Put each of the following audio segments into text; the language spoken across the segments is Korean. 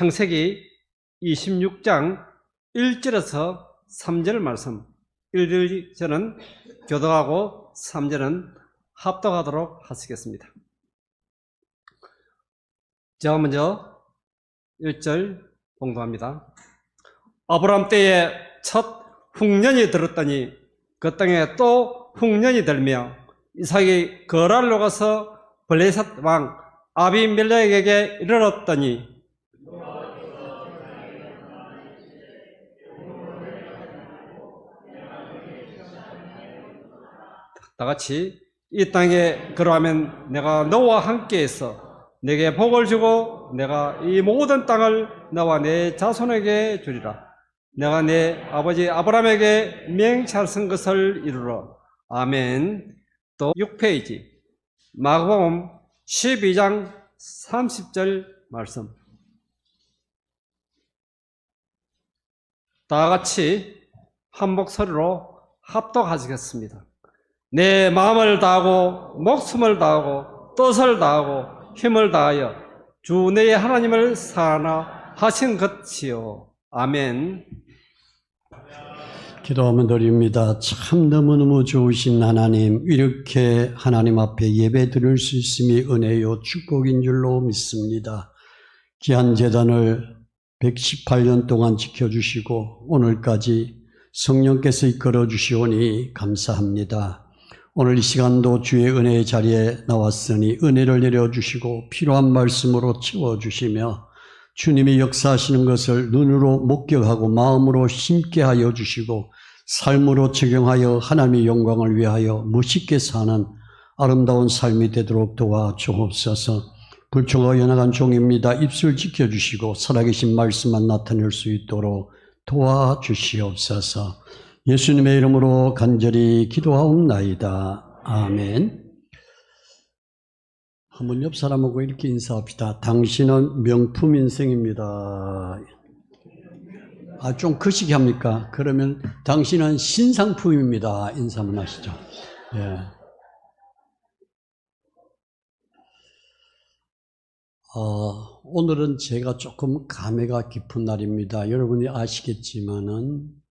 창세기 26장 1절에서 3절 말씀, 1절은 교독하고 3절은 합독하도록 하시겠습니다. 제가 먼저 1절 봉독합니다. 아브라함 때에 첫 흉년이 들었더니 그 땅에 또 흉년이 들며 이삭이 거랄로 가서 블레셋 왕 아비멜렉에게 이르렀더니 다같이 이 땅에 그러하면 내가 너와 함께해서 내게 복을 주고 내가 이 모든 땅을 너와 내 자손에게 주리라. 내가 내 아버지 아브라함에게 맹찰선 것을 이루러. 아멘. 또 6페이지 마가복음 12장 30절 말씀. 다같이 한 목소리로 합독하시겠습니다. 내 마음을 다하고 목숨을 다하고 뜻을 다하고 힘을 다하여 주 내 하나님을 사랑하신 것이요. 아멘. 기도하면 드립니다. 참 너무너무 좋으신 하나님, 이렇게 하나님 앞에 예배 드릴 수 있음이 은혜요 축복인 줄로 믿습니다. 귀한 제단을 118년 동안 지켜주시고 오늘까지 성령께서 이끌어 주시오니 감사합니다. 오늘 이 시간도 주의 은혜의 자리에 나왔으니 은혜를 내려주시고 필요한 말씀으로 채워주시며 주님이 역사하시는 것을 눈으로 목격하고 마음으로 심게 하여 주시고 삶으로 적용하여 하나님의 영광을 위하여 멋있게 사는 아름다운 삶이 되도록 도와주옵소서. 불초가 연약한 종입니다. 입술 지켜주시고 살아계신 말씀만 나타낼 수 있도록 도와주시옵소서. 예수님의 이름으로 간절히 기도하옵나이다. 아멘. 한번 옆 사람하고 이렇게 인사합시다. 당신은 명품 인생입니다. 좀 거시기 합니까? 그러면 당신은 신상품입니다. 인사 한번 하시죠. 예. 오늘은 제가 조금 감회가 깊은 날입니다. 여러분이 아시겠지만은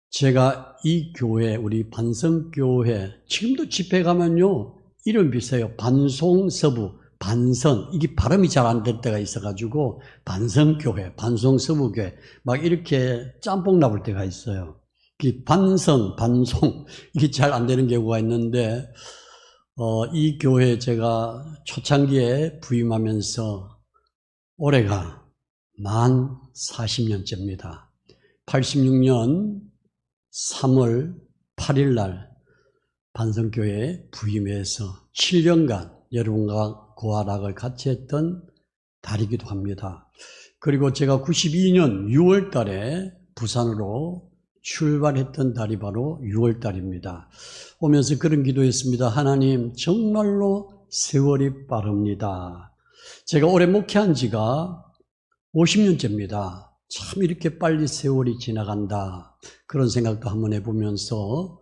제가 이 교회, 우리 반성교회, 지금도 집회 가면요, 이름 비슷해요. 반송서부, 반선, 이게 발음이 잘 안 될 때가 있어가지고, 반성교회, 반송서부교회, 막 이렇게 짬뽕 나볼 때가 있어요. 반선, 반송, 이게 잘 안 되는 경우가 있는데, 이 교회에 제가 초창기에 부임하면서 올해가 만 40년째입니다. 86년 3월 8일 날 반성교회에 부임해서 7년간 여러분과 고아락을 같이 했던 달이기도 합니다. 그리고 제가 92년 6월 달에 부산으로 출발했던 달이 바로 6월 달입니다. 오면서 그런 기도했습니다. 하나님, 정말로 세월이 빠릅니다. 제가 올해 목회한 지가 50년째입니다. 참 이렇게 빨리 세월이 지나간다. 그런 생각도 한번 해보면서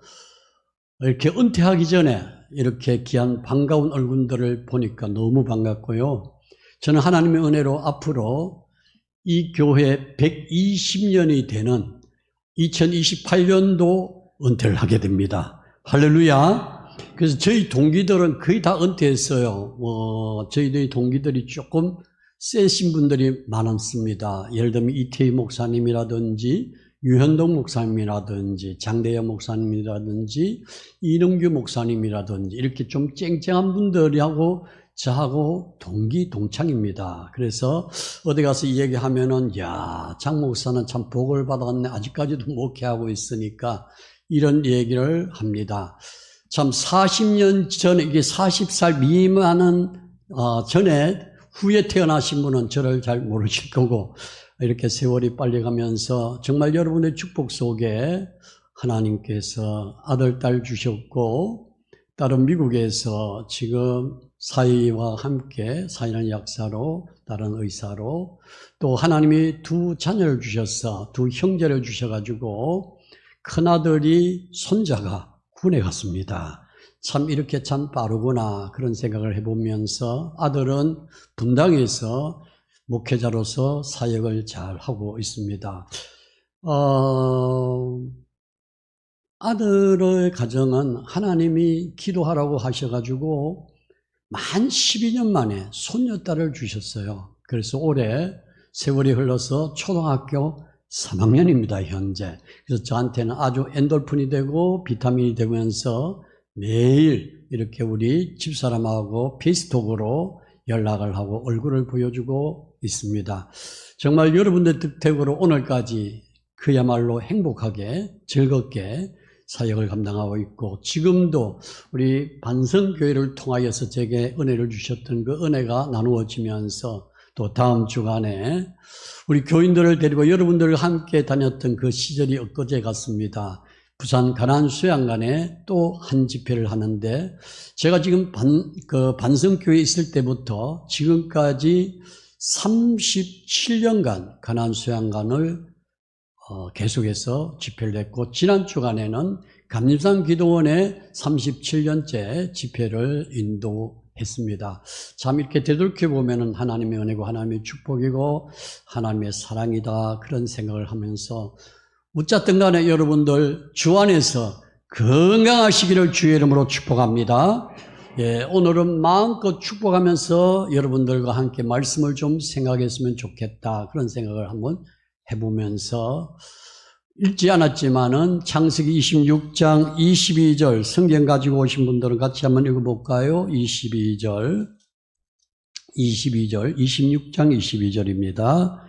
이렇게 은퇴하기 전에 이렇게 귀한 반가운 얼굴들을 보니까 너무 반갑고요. 저는 하나님의 은혜로 앞으로 이 교회 120년이 되는 2028년도 은퇴를 하게 됩니다. 할렐루야. 그래서 저희 동기들은 거의 다 은퇴했어요. 저희들이 동기들이 조금 세신 분들이 많았습니다. 예를 들면 이태희 목사님이라든지 유현동 목사님이라든지 장대현 목사님이라든지 이능규 목사님이라든지 이렇게 좀 쨍쨍한 분들하고 저하고 동기 동창입니다. 그래서 어디 가서 이 얘기하면은 야, 장 목사는 참 복을 받았네. 아직까지도 목회하고 있으니까 이런 얘기를 합니다. 참 40년 전에, 이게 40살 미만은 전에 후에 태어나신 분은 저를 잘 모르실 거고, 이렇게 세월이 빨리 가면서 정말 여러분의 축복 속에 하나님께서 아들, 딸 주셨고, 다른 미국에서 지금 사위와 함께, 사위는 약사로, 다른 의사로, 또 하나님이 두 자녀를 주셔서, 두 형제를 주셔가지고, 큰아들이 손자가 군에 갔습니다. 참 이렇게 참 빠르구나 그런 생각을 해보면서 아들은 분당에서 목회자로서 사역을 잘 하고 있습니다. 아들의 가정은 하나님이 기도하라고 하셔가지고 만 12년 만에 손녀딸을 주셨어요. 그래서 올해 세월이 흘러서 초등학교 3학년입니다, 현재. 그래서 저한테는 아주 엔돌핀이 되고 비타민이 되면서 매일 이렇게 우리 집사람하고 페이스톡으로 연락을 하고 얼굴을 보여주고 있습니다. 정말 여러분들 덕택으로 오늘까지 그야말로 행복하게 즐겁게 사역을 감당하고 있고, 지금도 우리 반성교회를 통하여서 제게 은혜를 주셨던 그 은혜가 나누어지면서 또 다음 주간에 우리 교인들을 데리고 여러분들과 함께 다녔던 그 시절이 엊그제 같습니다. 부산 가난 수양관에 또 한 집회를 하는데, 제가 지금 반성교회에 있을 때부터 지금까지 37년간 가난 수양관을 계속해서 집회를 했고, 지난 주간에는 감림산 기도원에 37년째 집회를 인도했습니다. 참 이렇게 되돌켜보면 하나님의 은혜고 하나님의 축복이고 하나님의 사랑이다, 그런 생각을 하면서 어쨌든 간에 여러분들 주 안에서 건강하시기를 주의 이름으로 축복합니다. 예, 오늘은 마음껏 축복하면서 여러분들과 함께 말씀을 좀 생각했으면 좋겠다, 그런 생각을 한번 해보면서 읽지 않았지만은 창세기 26장 22절 성경 가지고 오신 분들은 같이 한번 읽어볼까요? 26장 22절입니다.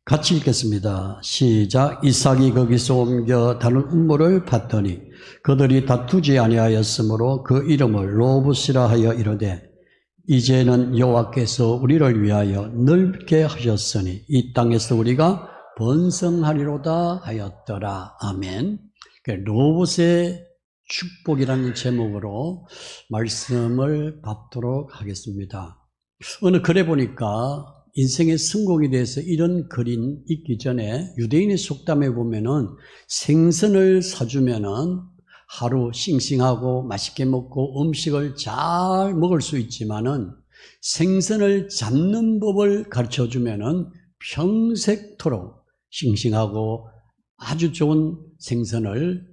같이 읽겠습니다. 시작. 이삭이 거기서 옮겨 다른 음모를 봤더니 그들이 다투지 아니하였으므로 그 이름을 로봇이라 하여 이르되, 이제는 여호와께서 우리를 위하여 넓게 하셨으니 이 땅에서 우리가 번성하리로다 하였더라. 아멘. 로봇의 축복이라는 제목으로 말씀을 받도록 하겠습니다. 어느 글에 보니까 인생의 성공에 대해서 이런 글이 있기 전에 유대인의 속담에 보면은 생선을 사주면은 하루 싱싱하고 맛있게 먹고 음식을 잘 먹을 수 있지만은 생선을 잡는 법을 가르쳐 주면은 평생토록 싱싱하고 아주 좋은 생선을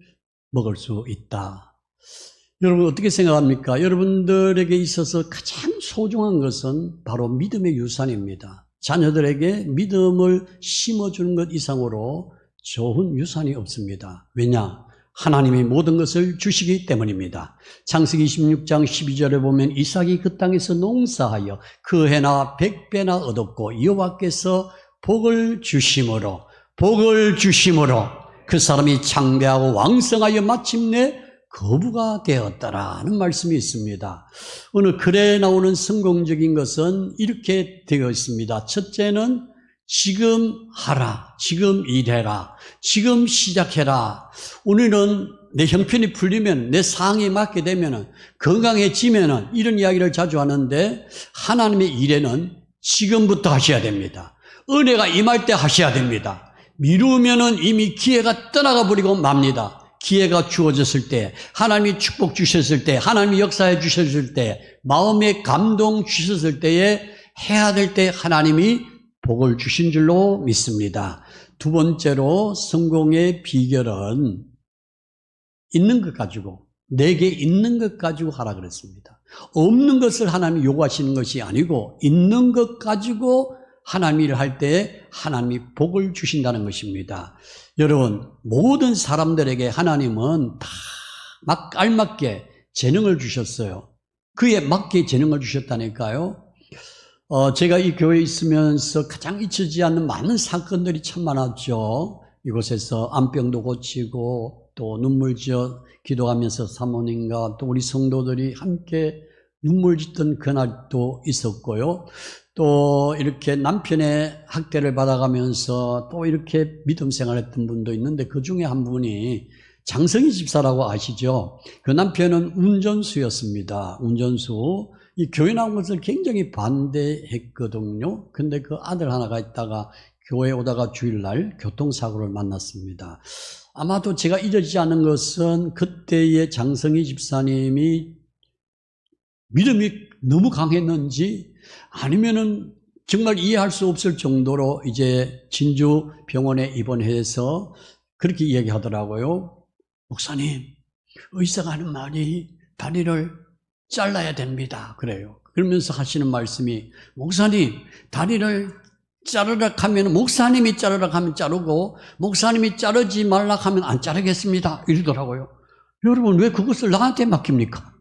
먹을 수 있다. 여러분 어떻게 생각합니까? 여러분들에게 있어서 가장 소중한 것은 바로 믿음의 유산입니다. 자녀들에게 믿음을 심어주는 것 이상으로 좋은 유산이 없습니다. 왜냐? 하나님이 모든 것을 주시기 때문입니다. 창세기 26장 12절에 보면 이삭이 그 땅에서 농사하여 그 해나 100배나 얻었고 여호와께서 복을 주심으로 그 사람이 창대하고 왕성하여 마침내 거부가 되었더라는 말씀이 있습니다. 오늘 글에 나오는 성공적인 것은 이렇게 되어 있습니다. 첫째는 지금 하라, 지금 일해라, 지금 시작해라. 우리는 내 형편이 풀리면, 내 상황에 맞게 되면, 건강해지면 이런 이야기를 자주 하는데, 하나님의 일에는 지금부터 하셔야 됩니다. 은혜가 임할 때 하셔야 됩니다. 미루면은 이미 기회가 떠나가 버리고 맙니다. 기회가 주어졌을 때, 하나님이 축복 주셨을 때, 하나님이 역사해 주셨을 때, 마음에 감동 주셨을 때에 해야 될 때 하나님이 복을 주신 줄로 믿습니다. 두 번째로 성공의 비결은 있는 것 가지고, 내게 있는 것 가지고 하라 그랬습니다. 없는 것을 하나님이 요구하시는 것이 아니고 있는 것 가지고 하나님 일을 할 때 하나님이 복을 주신다는 것입니다. 여러분, 모든 사람들에게 하나님은 다 알맞게 재능을 주셨어요. 그에 맞게 재능을 주셨다니까요. 제가 이 교회에 있으면서 가장 잊혀지지 않는 많은 사건들이 참 많았죠. 이곳에서 암병도 고치고 또 눈물 지어 기도하면서 사모님과 또 우리 성도들이 함께 눈물 짓던 그날도 있었고요. 또 이렇게 남편의 학대를 받아가면서 또 이렇게 믿음 생활했던 분도 있는데, 그 중에 한 분이 장성희 집사라고 아시죠? 그 남편은 운전수였습니다. 운전수. 이 교회 나온 것을 굉장히 반대했거든요. 근데 그 아들 하나가 있다가 교회 오다가 주일날 교통사고를 만났습니다. 아마도 제가 잊어지지 않은 것은 그때의 장성희 집사님이 믿음이 너무 강했는지 아니면은 정말 이해할 수 없을 정도로 이제 진주 병원에 입원해서 그렇게 이야기하더라고요. 목사님, 의사가 하는 말이 다리를 잘라야 됩니다. 그래요. 그러면서 하시는 말씀이, 목사님, 다리를 자르라 하면, 목사님이 자르라 하면 자르고, 목사님이 자르지 말라 하면 안 자르겠습니다. 이러더라고요. 여러분, 왜 그것을 나한테 맡깁니까?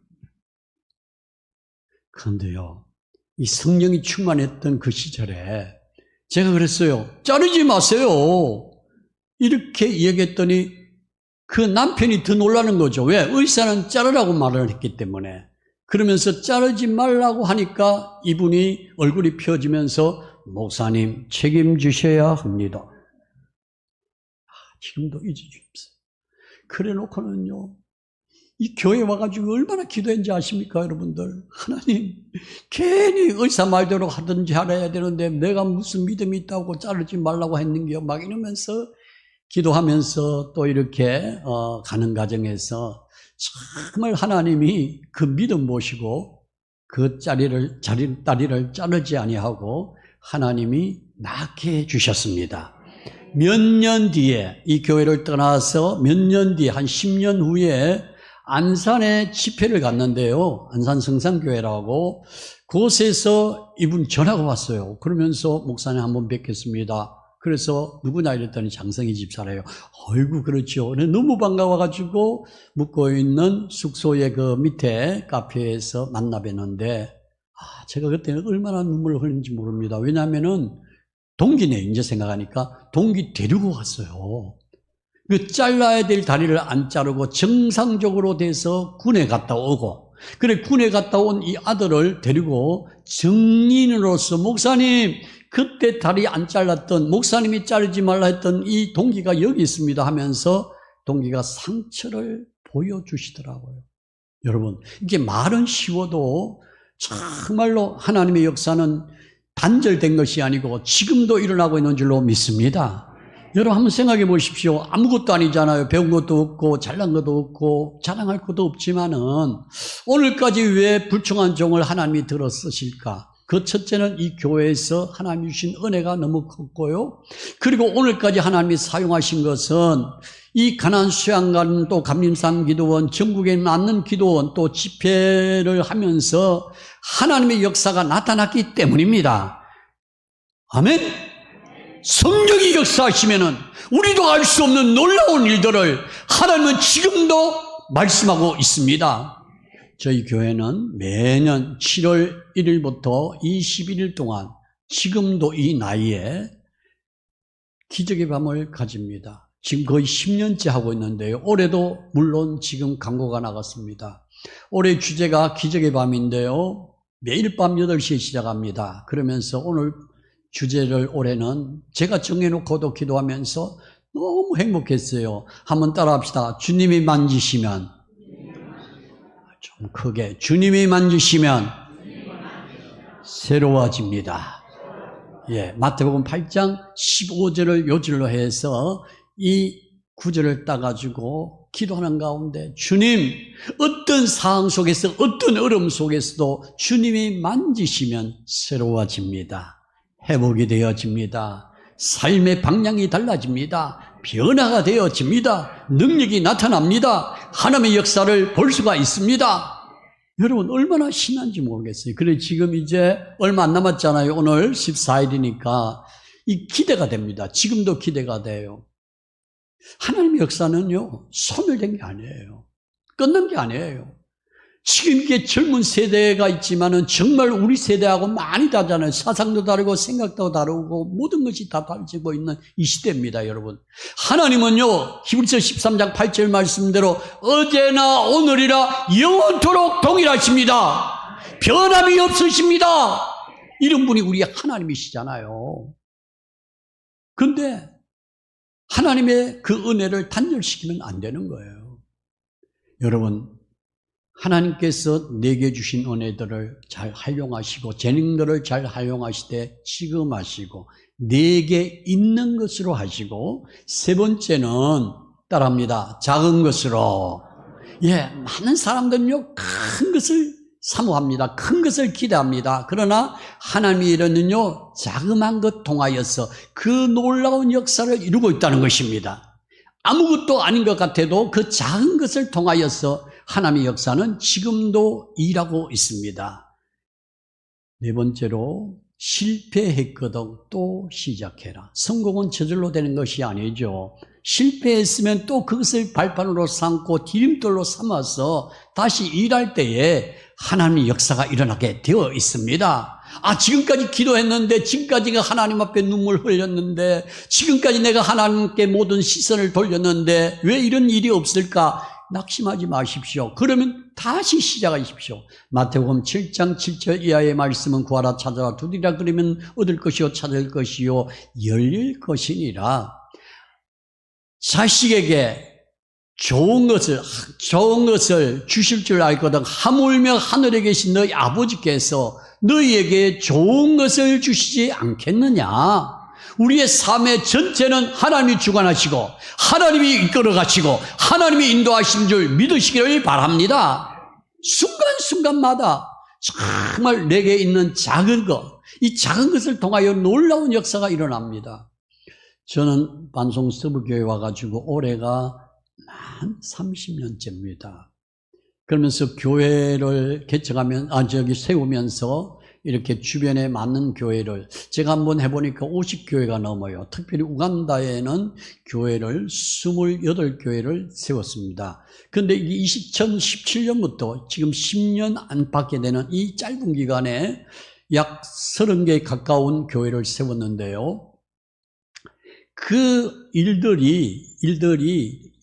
그런데요, 이 성령이 충만했던 그 시절에 제가 그랬어요. 자르지 마세요. 이렇게 얘기했더니 그 남편이 더 놀라는 거죠. 왜? 의사는 자르라고 말을 했기 때문에. 그러면서 자르지 말라고 하니까 이분이 얼굴이 펴지면서 목사님 책임지셔야 합니다. 지금도 잊어주십시오. 그래 놓고는요, 이 교회 와가지고 얼마나 기도했는지 아십니까, 여러분들? 하나님, 괜히 의사 말대로 하든지 알아야 되는데 내가 무슨 믿음이 있다고 자르지 말라고 했는겨, 막 이러면서 기도하면서 또 이렇게 가는 과정에서 정말 하나님이 그 믿음 모시고 그 다리를 자르지 아니하고 하나님이 낫게 해주셨습니다. 몇 년 뒤에 이 교회를 떠나서 몇 년 뒤에 한 10년 후에 안산에 집회를 갔는데요. 안산 성산교회라고 그곳에서 이분 전화가 왔어요. 그러면서 목사님 한번 뵙겠습니다. 그래서 누구냐 이랬더니 장성희 집사래요. 어이구 그렇죠. 너무 반가워가지고 묵고 있는 숙소의 그 밑에 카페에서 만나 뵀는데 제가 그때는 얼마나 눈물을 흘린지 모릅니다. 왜냐하면은 동기네 이제 생각하니까 동기 데리고 갔어요. 그 잘라야 될 다리를 안 자르고 정상적으로 돼서 군에 갔다 오고, 그래 군에 갔다 온 이 아들을 데리고 정인으로서 목사님 그때 다리 안 잘랐던, 목사님이 자르지 말라 했던 이 동기가 여기 있습니다 하면서 동기가 상처를 보여주시더라고요. 여러분, 이게 말은 쉬워도 정말로 하나님의 역사는 단절된 것이 아니고 지금도 일어나고 있는 줄로 믿습니다. 여러분 한번 생각해 보십시오. 아무것도 아니잖아요. 배운 것도 없고 잘난 것도 없고 자랑할 것도 없지만은 오늘까지 왜 불충한 종을 하나님이 들어 쓰실까? 그 첫째는 이 교회에서 하나님이 주신 은혜가 너무 컸고요. 그리고 오늘까지 하나님이 사용하신 것은 이 가나안 수양관 또 감림산 기도원, 전국에 맞는 기도원 또 집회를 하면서 하나님의 역사가 나타났기 때문입니다. 아멘? 성령이 역사하시면은 우리도 알 수 없는 놀라운 일들을 하나님은 지금도 말씀하고 있습니다. 저희 교회는 매년 7월 1일부터 21일 동안 지금도 이 나이에 기적의 밤을 가집니다. 지금 거의 10년째 하고 있는데요. 올해도 물론 지금 광고가 나갔습니다. 올해 주제가 기적의 밤인데요. 매일 밤 8시에 시작합니다. 그러면서 오늘 주제를 올해는 제가 정해놓고도 기도하면서 너무 행복했어요. 한번 따라합시다. 주님이 만지시면, 좀 크게, 주님이 만지시면 새로워집니다. 예, 마태복음 8장 15절을 요절로 해서 이 구절을 따가지고 기도하는 가운데 주님, 어떤 상황 속에서 어떤 어려움 속에서도 주님이 만지시면 새로워집니다. 회복이 되어집니다. 삶의 방향이 달라집니다. 변화가 되어집니다. 능력이 나타납니다. 하나님의 역사를 볼 수가 있습니다. 여러분 얼마나 신난지 모르겠어요. 그래 지금 이제 얼마 안 남았잖아요. 오늘 14일이니까 이 기대가 됩니다. 지금도 기대가 돼요. 하나님의 역사는요, 소멸된 게 아니에요. 끝난 게 아니에요. 지금 이게 젊은 세대가 있지만은 정말 우리 세대하고 많이 다르잖아요. 사상도 다르고 생각도 다르고 모든 것이 다 달라지고 있는 이 시대입니다, 여러분. 하나님은요, 히브리서 13장 8절 말씀대로 어제나 오늘이라 영원토록 동일하십니다. 변함이 없으십니다. 이런 분이 우리 하나님이시잖아요. 그런데 하나님의 그 은혜를 단절시키면 안 되는 거예요. 여러분, 하나님께서 내게 주신 은혜들을 잘 활용하시고 재능들을 잘 활용하시되 지금 하시고 내게 있는 것으로 하시고 세 번째는 따라합니다. 작은 것으로. 예, 많은 사람들은요 큰 것을 사모합니다. 큰 것을 기대합니다. 그러나 하나님의 일은요, 자그마한 것 통하여서 그 놀라운 역사를 이루고 있다는 것입니다. 아무것도 아닌 것 같아도 그 작은 것을 통하여서 하나님의 역사는 지금도 일하고 있습니다. 네 번째로, 실패했거든 또 시작해라. 성공은 저절로 되는 것이 아니죠. 실패했으면 또 그것을 발판으로 삼고 디딤돌로 삼아서 다시 일할 때에 하나님의 역사가 일어나게 되어 있습니다. 지금까지 기도했는데, 지금까지 하나님 앞에 눈물 흘렸는데, 지금까지 내가 하나님께 모든 시선을 돌렸는데 왜 이런 일이 없을까? 낙심하지 마십시오. 그러면 다시 시작하십시오. 마태복음 7장 7절 이하의 말씀은 구하라 찾아라 두드리라 그러면 얻을 것이요 찾을 것이요 열릴 것이니라. 자식에게 좋은 것을 주실 줄 알거든 하물며 하늘에 계신 너희 아버지께서 너희에게 좋은 것을 주시지 않겠느냐. 우리의 삶의 전체는 하나님이 주관하시고 하나님이 이끌어 가시고 하나님이 인도하신 줄 믿으시기를 바랍니다. 순간순간마다 정말 내게 있는 작은 것, 이 작은 것을 통하여 놀라운 역사가 일어납니다. 저는 반송 서부교회 와가지고 올해가 만 30년째입니다. 그러면서 교회를 세우면서 이렇게 주변에 맞는 교회를 제가 한번 해보니까 50교회가 넘어요. 특별히 우간다에는 교회를 28교회를 세웠습니다. 그런데 이게 2017년부터 지금 10년 안팎에 되는 이 짧은 기간에 약 30개 가까운 교회를 세웠는데요. 그 일들이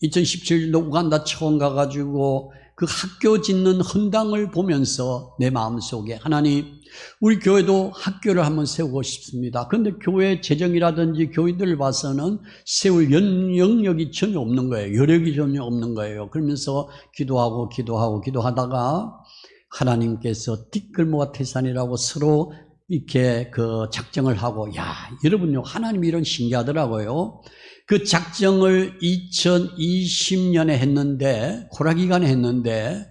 2017년도 우간다 처음 가가지고 그 학교 짓는 헌당을 보면서 내 마음속에 하나님, 우리 교회도 학교를 한번 세우고 싶습니다. 그런데 교회 재정이라든지 교인들을 봐서는 세울 영역이 전혀 없는 거예요. 여력이 전혀 없는 거예요. 그러면서 기도하다가 하나님께서 뒷글모와 태산이라고 서로 이렇게 그 작정을 하고, 여러분요, 하나님이 이런 신기하더라고요. 그 작정을 2020년에 했는데, 코로나 기간에 했는데,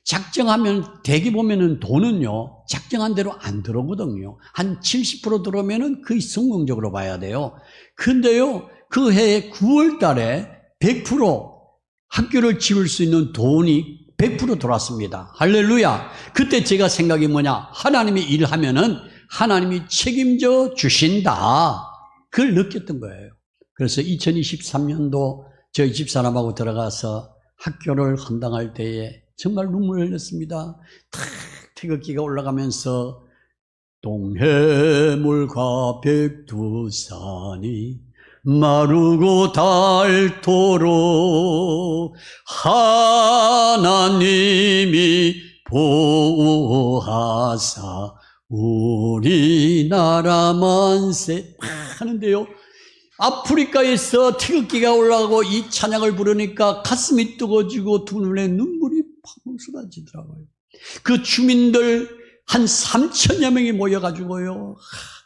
작정하면 대기 보면은 돈은요, 작정한 대로 안 들어오거든요. 한 70% 들어오면은 거의 성공적으로 봐야 돼요. 근데요, 그 해에 9월 달에 100% 학교를 지을 수 있는 돈이 100% 들어왔습니다. 할렐루야. 그때 제가 생각이 뭐냐? 하나님이 일하면은 하나님이 책임져 주신다. 그걸 느꼈던 거예요. 그래서 2023년도 저희 집사람하고 들어가서 학교를 헌당할 때에 정말 눈물을 흘렸습니다. 태극기가 올라가면서 동해물과 백두산이 마르고 닳도록 하나님이 보호하사 우리나라 만세 하는데요. 아프리카에서 태극기가 올라가고 이 찬양을 부르니까 가슴이 뜨거워지고 두 눈에 눈물이 펑펑 쏟아지더라고요. 그 주민들 한 3천여 명이 모여가지고요,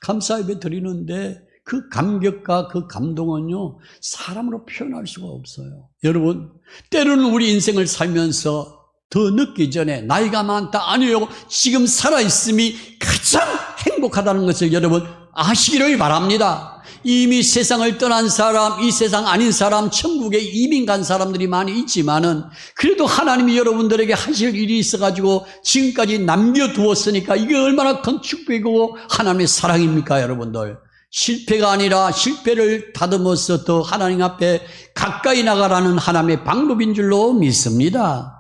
감사 예배 드리는데 그 감격과 그 감동은요, 사람으로 표현할 수가 없어요. 여러분, 때로는 우리 인생을 살면서 더 늦기 전에 나이가 많다, 아니요, 지금 살아있음이 가장 행복하다는 것을 여러분 아시기를 바랍니다. 이미 세상을 떠난 사람, 이 세상 아닌 사람, 천국에 이민 간 사람들이 많이 있지만은 그래도 하나님이 여러분들에게 하실 일이 있어가지고 지금까지 남겨두었으니까 이게 얼마나 큰 축복이고 하나님의 사랑입니까, 여러분들? 실패가 아니라 실패를 다듬어서 더 하나님 앞에 가까이 나가라는 하나님의 방법인 줄로 믿습니다.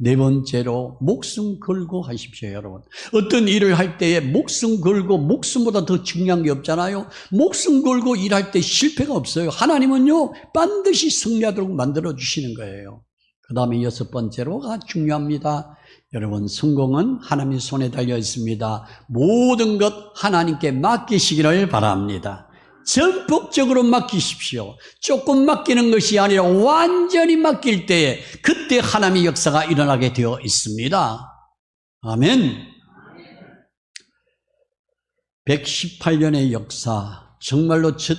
네 번째로, 목숨 걸고 하십시오, 여러분. 어떤 일을 할 때에 목숨 걸고, 목숨보다 더 중요한 게 없잖아요. 목숨 걸고 일할 때 실패가 없어요. 하나님은요, 반드시 승리하도록 만들어주시는 거예요. 그 다음에 여섯 번째로가 중요합니다. 여러분, 성공은 하나님의 손에 달려 있습니다. 모든 것 하나님께 맡기시기를 바랍니다. 전폭적으로 맡기십시오. 조금 맡기는 것이 아니라 완전히 맡길 때에 그때 하나님의 역사가 일어나게 되어 있습니다. 아멘. 118년의 역사, 정말로 첫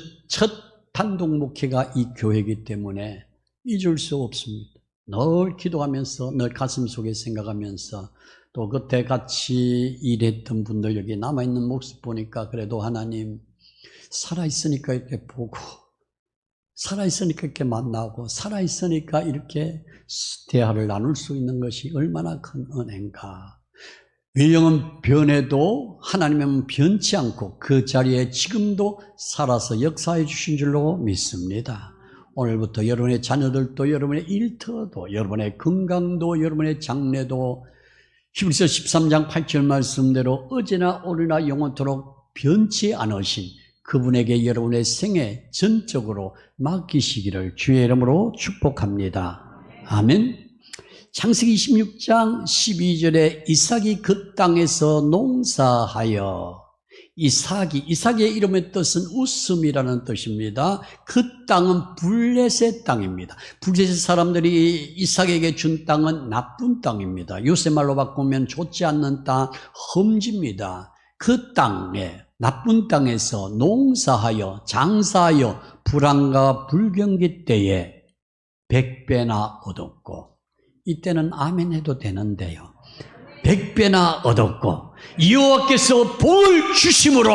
단독 목회가 이 교회이기 때문에 잊을 수 없습니다. 늘 기도하면서, 늘 가슴속에 생각하면서 또 그때 같이 일했던 분들 여기 남아있는 모습 보니까 그래도 하나님 살아있으니까 이렇게 보고 살아있으니까 이렇게 만나고 살아있으니까 이렇게 대화를 나눌 수 있는 것이 얼마나 큰 은혜인가. 외형은 변해도 하나님은 변치 않고 그 자리에 지금도 살아서 역사해 주신 줄로 믿습니다. 오늘부터 여러분의 자녀들도 여러분의 일터도 여러분의 건강도 여러분의 장래도 히브리서 13장 8절 말씀대로 어제나 오늘나 영원토록 변치 않으신 그분에게 여러분의 생애 전적으로 맡기시기를 주의 이름으로 축복합니다. 아멘. 창세기 26장 12절에 이삭이 그 땅에서 농사하여 이삭의 이름의 뜻은 웃음이라는 뜻입니다. 그 땅은 블레셋 땅입니다. 블레셋 사람들이 이삭에게 준 땅은 나쁜 땅입니다. 요새 말로 바꾸면 좋지 않는 땅, 험지입니다. 그 땅에 나쁜 땅에서 농사하여 장사하여 불황과 불경기 때에 100배나 얻었고 이때는 아멘 해도 되는데요. 100배나 얻었고 여호와께서 복을 주심으로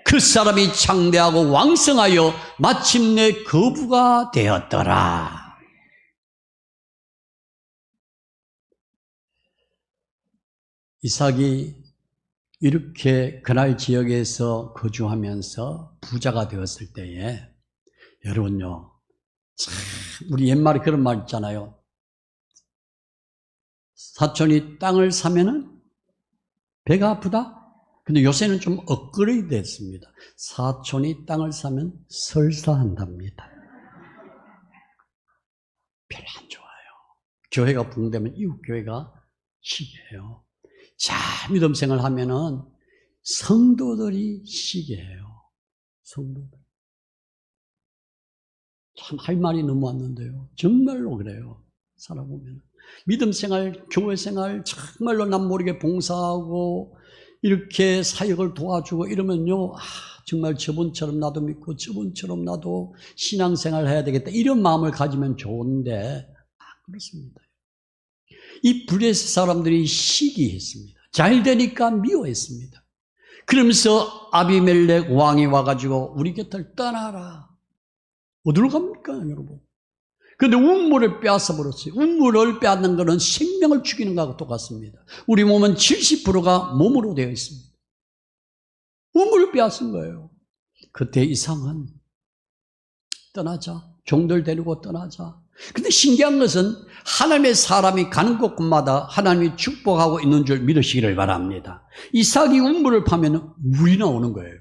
그 사람이 창대하고 왕성하여 마침내 거부가 되었더라. 이삭이 이렇게 그날 지역에서 거주하면서 부자가 되었을 때에 여러분요, 참 우리 옛말에 그런 말 있잖아요. 사촌이 땅을 사면은 배가 아프다? 근데 요새는 좀 업그레이드 됐습니다. 사촌이 땅을 사면 설사한답니다. 별로 안 좋아요. 교회가 붕되면 이웃 교회가 시기해요. 자, 믿음 생활 하면은 성도들이 시기해요. 성도들. 참 할 말이 너무 많는데요. 정말로 그래요. 살아보면. 믿음 생활, 교회 생활 정말로 남 모르게 봉사하고 이렇게 사역을 도와주고 이러면요, 정말 저분처럼 나도 믿고 저분처럼 나도 신앙생활 해야 되겠다 이런 마음을 가지면 좋은데 그렇습니다. 이 블레셋 사람들이 시기했습니다. 잘 되니까 미워했습니다. 그러면서 아비멜렉 왕이 와가지고 우리 곁을 떠나라. 어디로 갑니까 여러분? 그런데 운물을 빼앗아 버렸어요. 운물을 빼앗는 것은 생명을 죽이는 것하고 똑같습니다. 우리 몸은 70%가 몸으로 되어 있습니다. 운물을 빼앗은 거예요. 그때 이삭은 떠나자. 종들 데리고 떠나자. 근데 신기한 것은 하나님의 사람이 가는 곳마다 하나님이 축복하고 있는 줄 믿으시기를 바랍니다. 이삭이 운물을 파면 물이 나오는 거예요.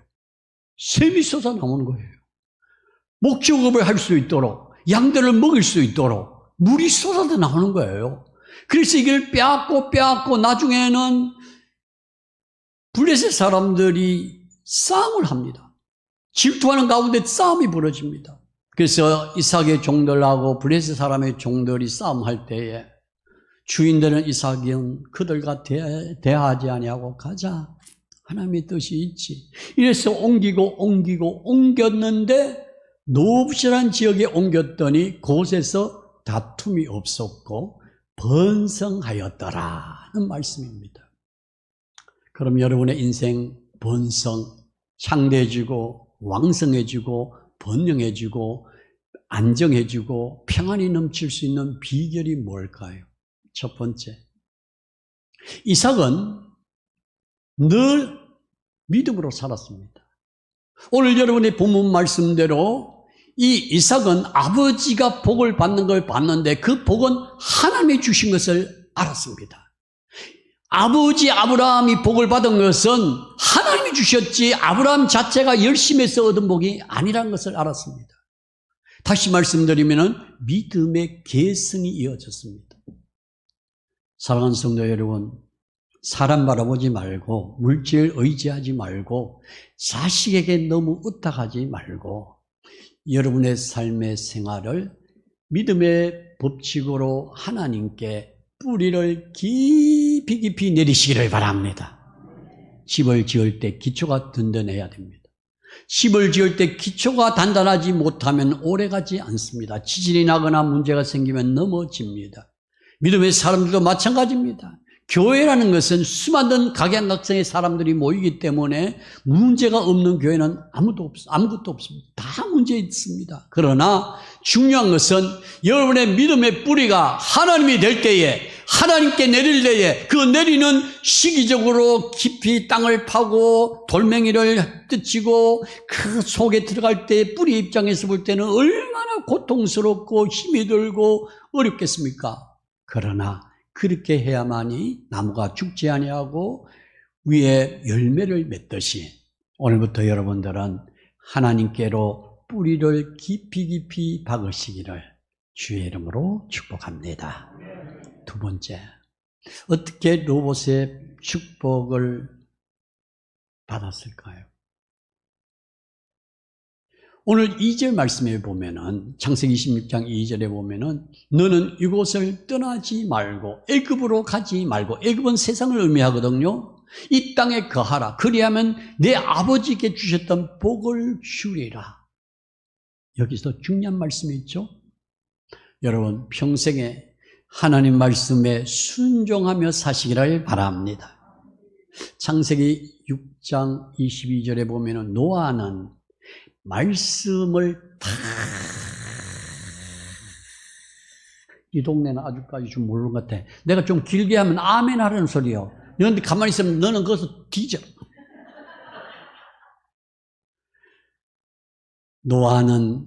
샘이 쏟아 나오는 거예요. 목축업을 할 수 있도록 양들을 먹일 수 있도록 물이 쏟아져 나오는 거예요. 그래서 이걸 빼앗고 나중에는 블레셋 사람들이 싸움을 합니다. 질투하는 가운데 싸움이 벌어집니다. 그래서 이삭의 종들하고 블레셋 사람의 종들이 싸움할 때에 주인들은 이삭은 그들과 대화하지 아니하고 가자. 하나님의 뜻이 있지. 이래서 옮겼는데 노부실한 지역에 옮겼더니 그곳에서 다툼이 없었고 번성하였더라는 말씀입니다. 그럼 여러분의 인생 번성, 창대해지고 왕성해지고 번영해지고 안정해지고 평안이 넘칠 수 있는 비결이 뭘까요? 첫 번째, 이삭은 늘 믿음으로 살았습니다. 오늘 여러분의 본문 말씀대로 이 이삭은 아버지가 복을 받는 걸 봤는데 그 복은 하나님이 주신 것을 알았습니다. 아버지 아브라함이 복을 받은 것은 하나님이 주셨지 아브라함 자체가 열심히 해서 얻은 복이 아니라는 것을 알았습니다. 다시 말씀드리면 믿음의 계승이 이어졌습니다. 사랑하는 성도 여러분, 사람 바라보지 말고 물질 의지하지 말고 자식에게 너무 의탁하지 말고 여러분의 삶의 생활을 믿음의 법칙으로 하나님께 뿌리를 깊이 내리시기를 바랍니다. 집을 지을 때 기초가 든든해야 됩니다. 집을 지을 때 기초가 단단하지 못하면 오래가지 않습니다. 지진이 나거나 문제가 생기면 넘어집니다. 믿음의 사람들도 마찬가지입니다. 교회라는 것은 수많은 각양각색의 사람들이 모이기 때문에 문제가 없는 교회는 아무것도 없습니다. 다 문제 있습니다. 그러나 중요한 것은 여러분의 믿음의 뿌리가 하나님이 될 때에, 하나님께 내릴 때에, 그 내리는 시기적으로 깊이 땅을 파고 돌멩이를 뜯치고 그 속에 들어갈 때 뿌리 입장에서 볼 때는 얼마나 고통스럽고 힘이 들고 어렵겠습니까? 그러나 그렇게 해야만이 나무가 죽지 아니하고 위에 열매를 맺듯이 오늘부터 여러분들은 하나님께로 뿌리를 깊이 박으시기를 주의 이름으로 축복합니다. 두 번째, 어떻게 로봇의 축복을 받았을까요? 오늘 2절 말씀에 보면은 창세기 26장 2절에 보면은 너는 이곳을 떠나지 말고 애굽으로 가지 말고, 애굽은 세상을 의미하거든요. 이 땅에 거하라. 그리하면 내 아버지께 주셨던 복을 주리라. 여기서 중요한 말씀이 있죠. 여러분 평생에 하나님 말씀에 순종하며 사시기를 바랍니다. 창세기 6장 22절에 보면은 노아는 말씀을 다, 이 동네는 아직까지 좀 모르는 것 같아. 내가 좀 길게 하면 아멘 하라는 소리요. 그런데 가만히 있으면 너는 거기서 뒤져. 노아는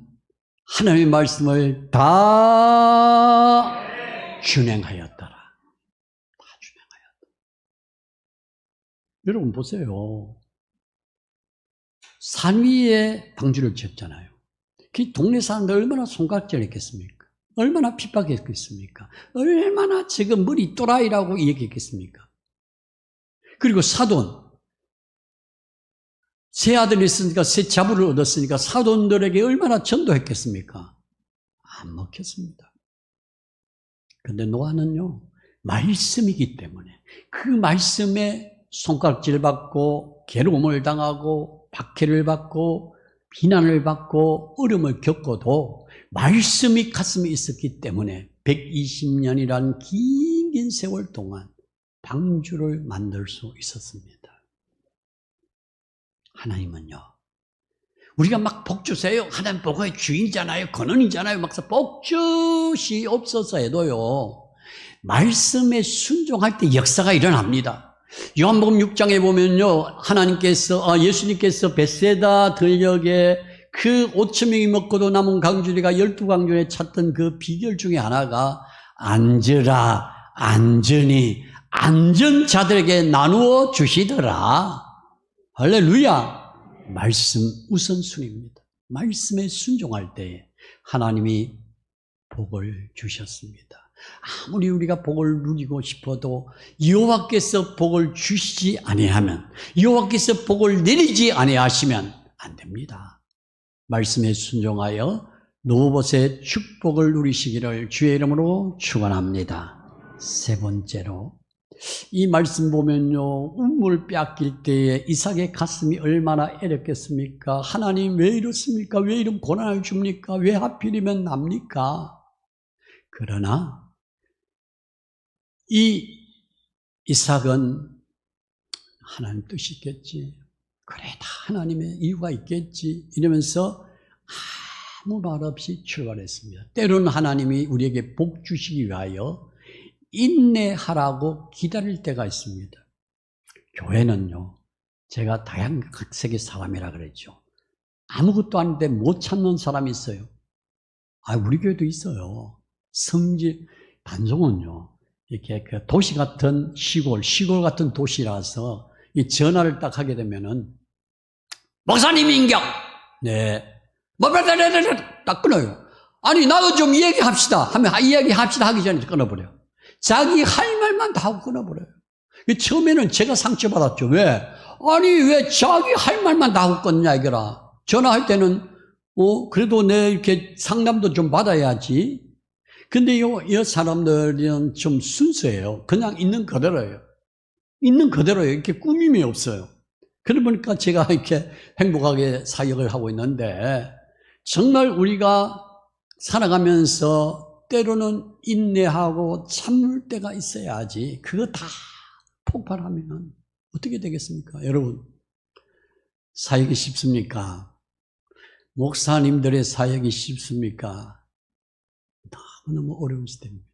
하나님의 말씀을 다 준행하였더라. 다 준행하였다. 여러분 보세요. 산 위에 방주를 지었잖아요. 그 동네 사람들 얼마나 손가락질했겠습니까? 얼마나 핍박했겠습니까? 얼마나 지금 머리 또라이라고 얘기했겠습니까? 그리고 사돈, 새 아들이 있으니까 새 자부를 얻었으니까 사돈들에게 얼마나 전도했겠습니까? 안 먹혔습니다. 근데 노아는요, 말씀이기 때문에 그 말씀에 손가락질 받고 괴로움을 당하고 박해를 받고 비난을 받고 어려움을 겪어도 말씀이 가슴에 있었기 때문에 120년이란 긴 세월 동안 방주를 만들 수 있었습니다. 하나님은요, 우리가 막 복 주세요. 하나님 복의 주인이잖아요. 근원이잖아요. 막 복 주시옵소서 해도요, 말씀에 순종할 때 역사가 일어납니다. 요한복음 6장에 보면요, 예수님께서 벳세다 들녘에 그 5,000명이 먹고도 남은 강주리가 12강주리에 찾던 그 비결 중에 하나가 앉으라, 앉으니 앉은자들에게 나누어 주시더라. 할렐루야. 말씀 우선순위입니다. 말씀에 순종할 때에 하나님이 복을 주셨습니다. 아무리 우리가 복을 누리고 싶어도 여호와께서 복을 주시지 아니하면, 여호와께서 복을 내리지 아니하시면 안 됩니다. 말씀에 순종하여 노봇의 축복을 누리시기를 주의 이름으로 축원합니다. 세 번째로, 이 말씀 보면요, 우물 빼앗길 때에 이삭의 가슴이 얼마나 애렸겠습니까? 하나님 왜 이렇습니까? 왜 이런 고난을 줍니까? 왜 하필이면 납니까? 그러나 이 이삭은 하나님 뜻이 있겠지, 그래 다 하나님의 이유가 있겠지 이러면서 아무 말 없이 출발했습니다. 때로는 하나님이 우리에게 복 주시기 위하여 인내하라고 기다릴 때가 있습니다. 교회는요, 제가 다양각색의 사람이라 그랬죠. 아무것도 아닌데 못 찾는 사람이 있어요. 우리 교회도 있어요. 단종은요, 이렇게 그 도시 같은 시골 같은 도시라서 이 전화를 딱 하게 되면은 목사님 인격, 네, 딱 끊어요. 아니 나도 좀 이야기합시다 하면 이야기합시다 하기 전에 끊어버려요. 자기 할 말만 다 하고 끊어버려요. 처음에는 제가 상처받았죠. 왜? 왜 자기 할 말만 다 하고 끊냐 이거라. 전화할 때는 그래도 내 이렇게 상담도 좀 받아야지. 근데 이 사람들은 좀 순수해요. 그냥 있는 그대로예요. 있는 그대로예요. 이렇게 꾸밈이 없어요. 그러다 보니까 제가 이렇게 행복하게 사역을 하고 있는데, 정말 우리가 살아가면서 때로는 인내하고 참을 때가 있어야지. 그거 다 폭발하면 어떻게 되겠습니까? 여러분, 사역이 쉽습니까? 목사님들의 사역이 쉽습니까? 너무너무 어려운 시대입니다.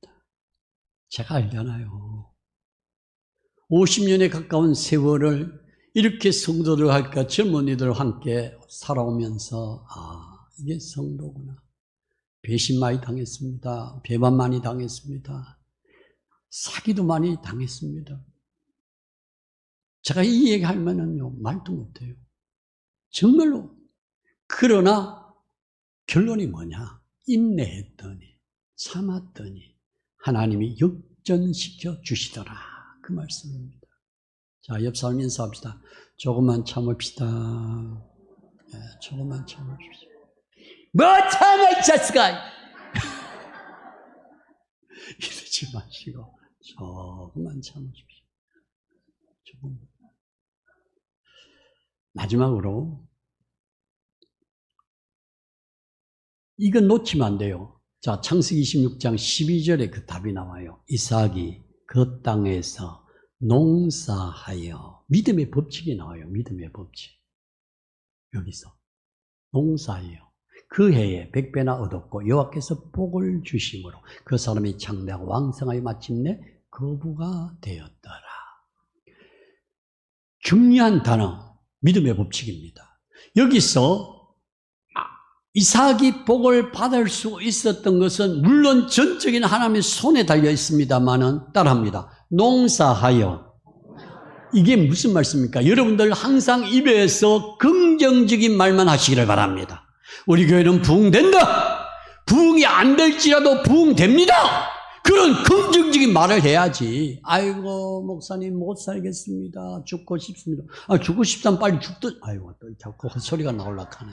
제가 알잖아요. 50년에 가까운 세월을 이렇게 성도들과 할까 젊은이들과 함께 살아오면서 이게 성도구나. 배신 많이 당했습니다. 배반 많이 당했습니다. 사기도 많이 당했습니다. 제가 이 얘기하면은요 말도 못해요. 정말로. 그러나 결론이 뭐냐? 인내했더니 참았더니 하나님이 역전시켜 주시더라. 그 말씀입니다. 자, 옆 사람 인사합시다. 조금만 참읍시다. 네, 조금만 참읍시다. 뭐 참아 이 자식아! 이러지 마시고 조금만 참으십시오. 조금. 마지막으로 이건 놓치면 안 돼요. 자, 창세기 26장 12절에 그 답이 나와요. 이삭이 그 땅에서 농사하여, 믿음의 법칙이 나와요. 믿음의 법칙. 여기서 농사하여 그 해에 100배나 얻었고 여호와께서 복을 주심으로 그 사람이 장대하고 왕성하여 마침내 거부가 되었더라. 중요한 단어, 믿음의 법칙입니다. 여기서 이삭이 복을 받을 수 있었던 것은 물론 전적인 하나님의 손에 달려 있습니다만은 따라합니다. 농사하여. 이게 무슨 말씀입니까? 여러분들 항상 입에서 긍정적인 말만 하시기를 바랍니다. 우리 교회는 부흥된다. 부흥이 안 될지라도 부흥됩니다. 그런 긍정적인 말을 해야지. 아이고 목사님 못 살겠습니다. 죽고 싶습니다. 죽고 싶다면 빨리 죽든. 아이고 또 자꾸 헛소리가 나오려고 하네.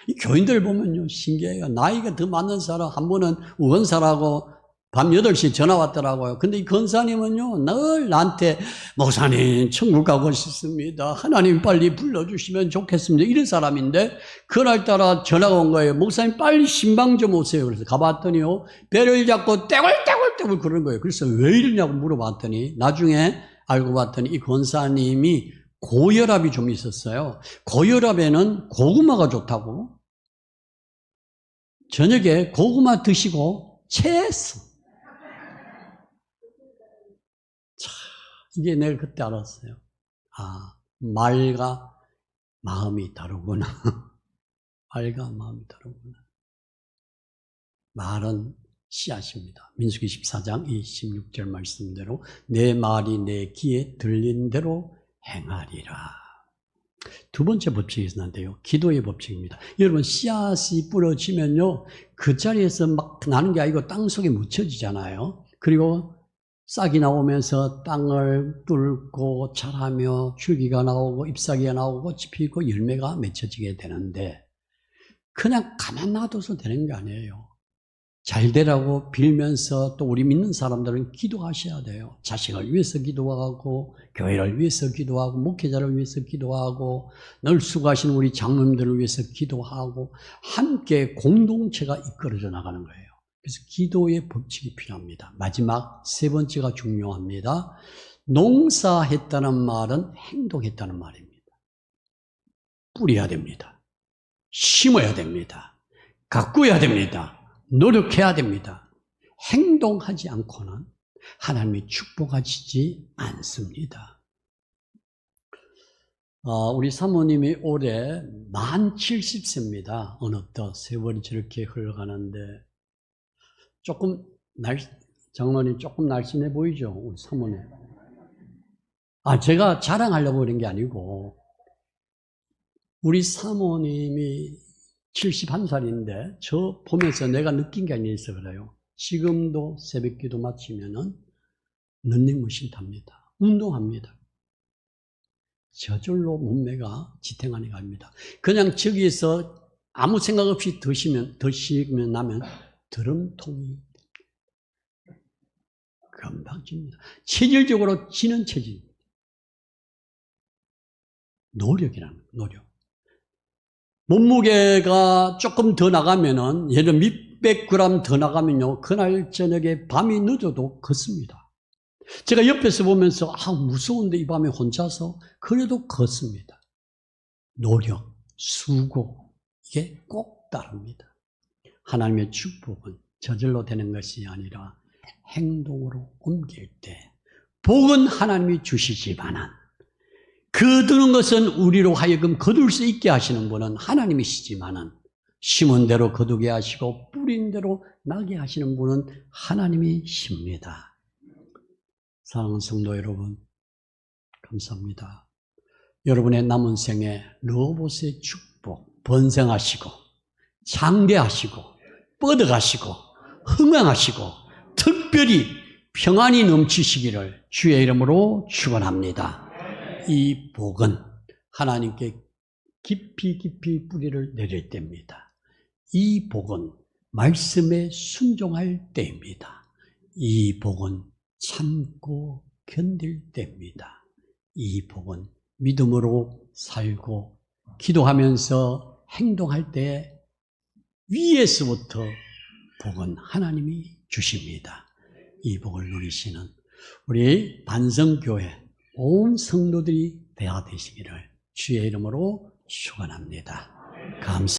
이 교인들 보면요 신기해요. 나이가 더 많은 사람 한 분은 우건사라고 밤 8시에 전화 왔더라고요. 근데 이 건사님은요 늘 나한테 목사님 천국 가고 싶습니다. 하나님 빨리 불러주시면 좋겠습니다. 이런 사람인데 그날따라 전화가 온 거예요. 목사님 빨리 신방 좀 오세요. 그래서 가봤더니요 배를 잡고 떼굴떼굴떼굴 그러는 거예요. 그래서 왜 이러냐고 물어봤더니 나중에 알고 봤더니 이 건사님이 고혈압이 좀 있었어요. 고혈압에는 고구마가 좋다고. 저녁에 고구마 드시고 체했어. 참, 이게 내가 그때 알았어요. 말과 마음이 다르구나. 말과 마음이 다르구나. 말은 씨앗입니다. 민수기 14장 26절 말씀대로 내 말이 내 귀에 들린 대로 행하리라. 두 번째 법칙이 있는데요. 기도의 법칙입니다. 여러분 씨앗이 뿌려지면요 그 자리에서 막 나는 게 아니고 땅속에 묻혀지잖아요. 그리고 싹이 나오면서 땅을 뚫고 자라며 줄기가 나오고 잎사귀가 나오고 꽃이 피고 열매가 맺혀지게 되는데 그냥 가만 놔둬서 되는 게 아니에요. 잘 되라고 빌면서 또 우리 믿는 사람들은 기도하셔야 돼요. 자식을 위해서 기도하고 교회를 위해서 기도하고 목회자를 위해서 기도하고 늘 수고하시는 우리 장로님들을 위해서 기도하고 함께 공동체가 이끌어져 나가는 거예요. 그래서 기도의 법칙이 필요합니다. 마지막 세 번째가 중요합니다. 농사했다는 말은 행동했다는 말입니다. 뿌려야 됩니다. 심어야 됩니다. 가꾸어야 됩니다. 노력해야 됩니다. 행동하지 않고는 하나님이 축복하시지 않습니다. 우리 사모님이 올해 만 70세입니다. 어느덧 세월이 저렇게 흘러가는데 조금 장로님 조금 날씬해 보이죠? 우리 사모님. 제가 자랑하려고 그런 게 아니고 우리 사모님이 71살인데 저 보면서 내가 느낀 게 아니어서 그래요. 지금도 새벽기도 마치면은 런닝머신 탑니다. 운동합니다. 저절로 몸매가 지탱하는 겁니다. 그냥 저기에서 아무 생각 없이 드시면 나면 드럼통이 금방 집니다. 체질적으로 지는 체질입니다. 노력이라는 거예요. 노력. 몸무게가 조금 더 나가면은 예를 들어 600g 더 나가면요, 그날 저녁에 밤이 늦어도 걷습니다. 제가 옆에서 보면서 무서운데 이 밤에 혼자서 그래도 걷습니다. 노력, 수고, 이게 꼭 따릅니다. 하나님의 축복은 저절로 되는 것이 아니라 행동으로 옮길 때, 복은 하나님이 주시지만은 거두는 것은 우리로 하여금 거둘 수 있게 하시는 분은 하나님이시지만은 심은 대로 거두게 하시고 뿌린 대로 나게 하시는 분은 하나님이십니다. 사랑하는 성도 여러분, 감사합니다. 여러분의 남은 생에 르호보스의 축복, 번성하시고 장대하시고 뻗어가시고 흥왕하시고 특별히 평안이 넘치시기를 주의 이름으로 축원합니다. 이 복은 하나님께 깊이 깊이 뿌리를 내릴 때입니다. 이 복은 말씀에 순종할 때입니다. 이 복은 참고 견딜 때입니다. 이 복은 믿음으로 살고 기도하면서 행동할 때 위에서부터 복은 하나님이 주십니다. 이 복을 누리시는 우리 반성교회 온 성도들이 되시기를 주의 이름으로 축원합니다. 감사합니다.